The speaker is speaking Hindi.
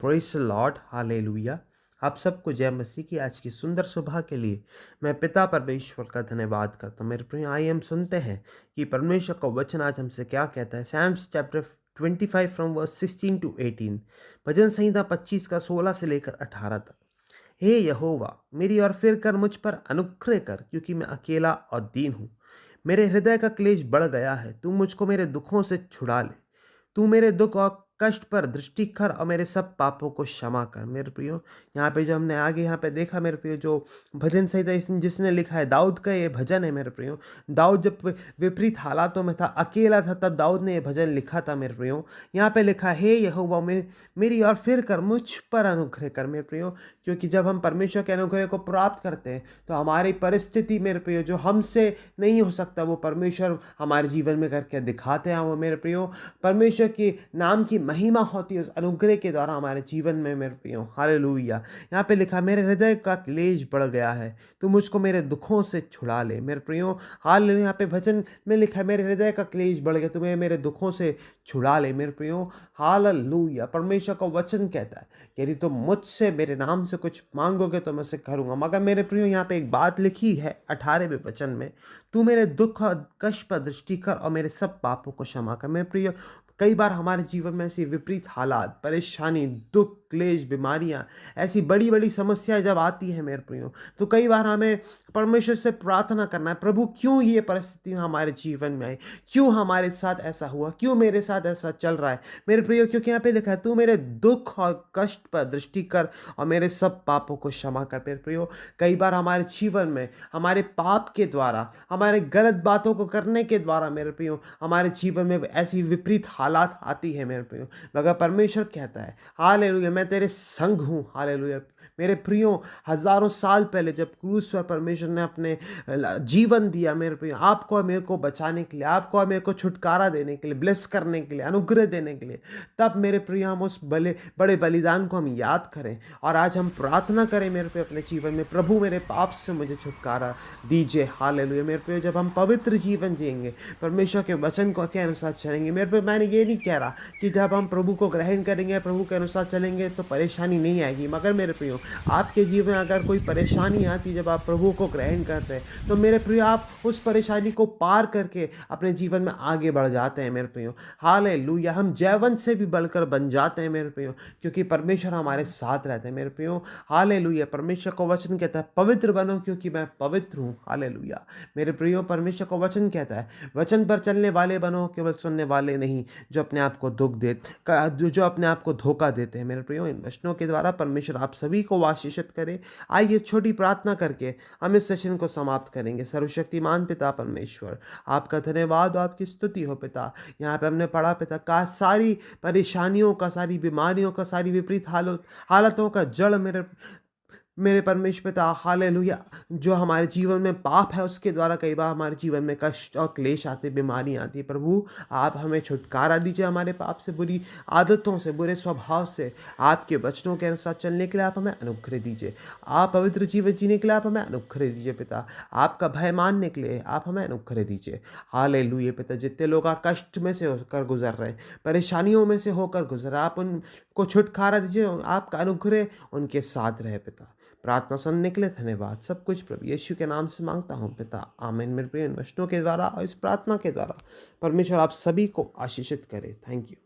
Praise the Lord, hallelujah. आप सबको जय मसीह की आज की सुंदर सुबह के लिए मैं पिता परमेश्वर का धन्यवाद करता हूँ। मेरे प्रिय, आइए हम सुनते हैं कि परमेश्वर का वचन आज हमसे क्या कहता है। Psalms chapter 25 from verse 16 to 18, भजन संहिता 25 का 16 से लेकर 18 तक। हे यहोवा, मेरी ओर फिर कर मुझ पर अनुग्रह कर, क्योंकि मैं अकेला और दीन हूँ। मेरे हृदय का क्लेश बढ़ गया है, तू मुझको मेरे दुखों से छुड़ा ले। तू मेरे दुख और कष्ट पर दृष्टि कर और मेरे सब पापों को क्षमा कर। मेरे प्रियो, यहाँ पे जो हमने आगे यहाँ पे देखा मेरे प्रियो, जो भजन संहिता जिसने लिखा है, दाऊद का ये भजन है मेरे प्रियो। दाऊद जब विपरीत हालातों में था, अकेला था, तब दाऊद ने ये भजन लिखा था मेरे प्रियो। यहाँ पे लिखा, हे यहोवा, मेरी और फिर कर मुझ पर अनुग्रह कर। मेरे प्रियो, क्योंकि जब हम परमेश्वर के अनुग्रह को प्राप्त करते हैं तो हमारी परिस्थिति मेरे प्रियो जो हमसे नहीं हो सकता, वो परमेश्वर हमारे जीवन में करके दिखाते हैं। वो मेरे प्रियो परमेश्वर के नाम की महिमा होती है उस अनुग्रह के द्वारा हमारे जीवन में मेरे प्रियो। हालेलुया। यहाँ पे लिखा, मेरे हृदय का क्लेश बढ़ गया है, तू मुझको मेरे दुखों से छुड़ा ले। मेरे प्रियो, हालेलुया। यहाँ पे भजन में लिखा है, मेरे हृदय का क्लेश बढ़ गया, तुम्हें मेरे दुखों से छुड़ा ले। मेरे प्रियो, हालेलुया। परमेश्वर का वचन कहता है कि यदि तुम मुझसे मेरे नाम से कुछ मांगोगे तो मैं उसे करूंगा। मगर मेरे प्रियो, यहाँ पे एक बात लिखी है 18वें वचन में, तू मेरे दुख और कष्ट पर दृष्टि कर और मेरे सब पापों को क्षमा कर। मेरे प्रियो, कई बार हमारे जीवन में ऐसी विपरीत हालात, परेशानी, दुख, क्लेश, बीमारियां, ऐसी बड़ी बड़ी समस्याएं जब आती है मेरे प्रियो, तो कई बार हमें परमेश्वर से प्रार्थना करना है, प्रभु क्यों ये परिस्थिति हमारे जीवन में आई, क्यों हमारे साथ ऐसा हुआ, क्यों मेरे साथ ऐसा चल रहा है। मेरे प्रियो, क्योंकि यहाँ पे लिखा है, तू मेरे दुख और कष्ट पर दृष्टि कर और मेरे सब पापों को क्षमा कर। मेरे प्रियो, कई बार हमारे जीवन में हमारे पाप के द्वारा, हमारे गलत बातों को करने के द्वारा मेरे प्रियो, हमारे जीवन में ऐसी विपरीत हालात आती है मेरे प्रियो। मगर परमेश्वर कहता है, हालेलुया, मैं तेरे संग हूँ। हालेलुया। मेरे प्रियो, हजारों साल पहले जब क्रूस पर परमेश्वर ने अपने जीवन दिया मेरे प्रियो, आपको और मेरे को बचाने के लिए, आपको और मेरे को छुटकारा देने के लिए, ब्लेस करने के लिए, अनुग्रह देने के लिए, तब मेरे प्रियो हम उस बड़े बलिदान को हम याद करें और आज हम प्रार्थना करें मेरे प्रियो अपने जीवन में, प्रभु मेरे पाप से मुझे छुटकारा दीजिए। हालेलुया। मेरे प्रियो, जब हम पवित्र जीवन जिएंगे, परमेश्वर के वचन को के अनुसार चलेंगे, मेरे प्रियो, मैंने ये नहीं कह रहा कि जब हम प्रभु को ग्रहण करेंगे, प्रभु के अनुसार चलेंगे तो परेशानी नहीं आएगी। मगर मेरे प्रियो, आपके जीवन में अगर कोई परेशानी आती, जब आप प्रभु को ग्रहण करते हैं, तो मेरे प्रियो आप उस परेशानी को पार करके अपने जीवन में आगे बढ़ जाते हैं मेरे प्रियो। हालेलुया। हम जयवंत से भी बढ़कर बन जाते हैं मेरे प्रियो, क्योंकि परमेश्वर हमारे साथ रहते हैं मेरे प्रियो। हालेलुया। परमेश्वर का वचन कहता है, पवित्र बनो क्योंकि मैं पवित्र हूँ। हालेलुया। मेरे प्रियो, परमेश्वर का वचन कहता है, वचन पर चलने वाले बनो, केवल सुनने वाले नहीं, जो अपने आप को जो अपने आप को धोखा देते हैं। मेरे प्रियो, इन वचनों के द्वारा परमेश्वर आप सभी को आशीषित करे। आइए छोटी प्रार्थना करके हम इस सेशन को समाप्त करेंगे। सर्वशक्तिमान पिता परमेश्वर, आपका धन्यवाद और आपकी स्तुति हो पिता। यहाँ पे हमने पढ़ा पिता का, सारी परेशानियों का, सारी बीमारियों का, सारी विपरीत हालतों का जड़ मेरे परमेश्वर पिता, हालेलुया, जो हमारे जीवन में पाप है उसके द्वारा कई बार हमारे जीवन में कष्ट और क्लेश आते, बीमारियाँ आती। प्रभु, आप हमें छुटकारा दीजिए हमारे पाप से, बुरी आदतों से, बुरे स्वभाव से। आपके वचनों के अनुसार चलने के लिए आप हमें अनुग्रह दीजिए। आप पवित्र जीवन जीने के लिए आप हमें अनुग्रह दीजिए पिता। आपका भय मानने के लिए आप हमें अनुग्रह दीजिए। हालेलुया पिता, जितने लोग कष्ट में से होकर गुजर रहे, परेशानियों में से होकर गुजर रहे, आप उनको छुटकारा दीजिए। आपका अनुग्रह उनके साथ रहे पिता। प्रार्थना सुनने के लिए धन्यवाद। सब कुछ प्रभु यीशु के नाम से मांगता हूँ पिता, आमीन। मेरे प्रिय, इन वचनों के द्वारा और इस प्रार्थना के द्वारा परमेश्वर आप सभी को आशीषित करे। Thank you.